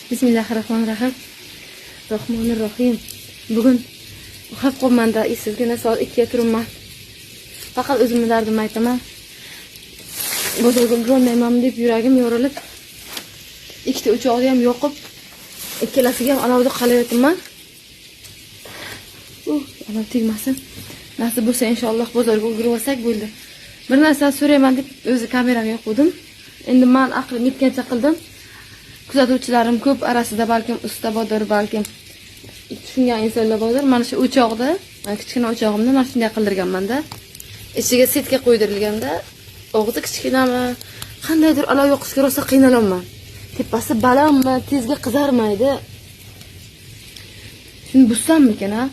Bismillahirrahmanirrahim. Rahmonirrohim. Bugun uxlab qolmanda sizgina soat 2 ga turibman. Faqat o'zimning dardimni aytaman. Bozorga ulgurolmayman deb yuragim yorilib, ikkita o'choqni ham yoqib, ikkalasiga ham alovda qalayotibman. Alov tegmasin. Nasib bo'lsa inshaalloh bozorga ulgurib olsak bo'ldi. Bir narsa so'rayman deb o'zi kameramga qo'ydim. Endi men aqlim yetgancha qildim. Kuzatuvchilarim ko'p arasida balkim usta bodir, balkim tushungan insonlar bodir. Mana shu o'choqda, kichkina o'chog'imni mana shunday qildirganman-da. Ichiga setka qo'ydirilganda, og'zi kichkinami, qandaydir olov yoqishga rosa qiynalaman. Tepasi balandmi, tezga qizarmaydi. Shuni bussam ekan, ha?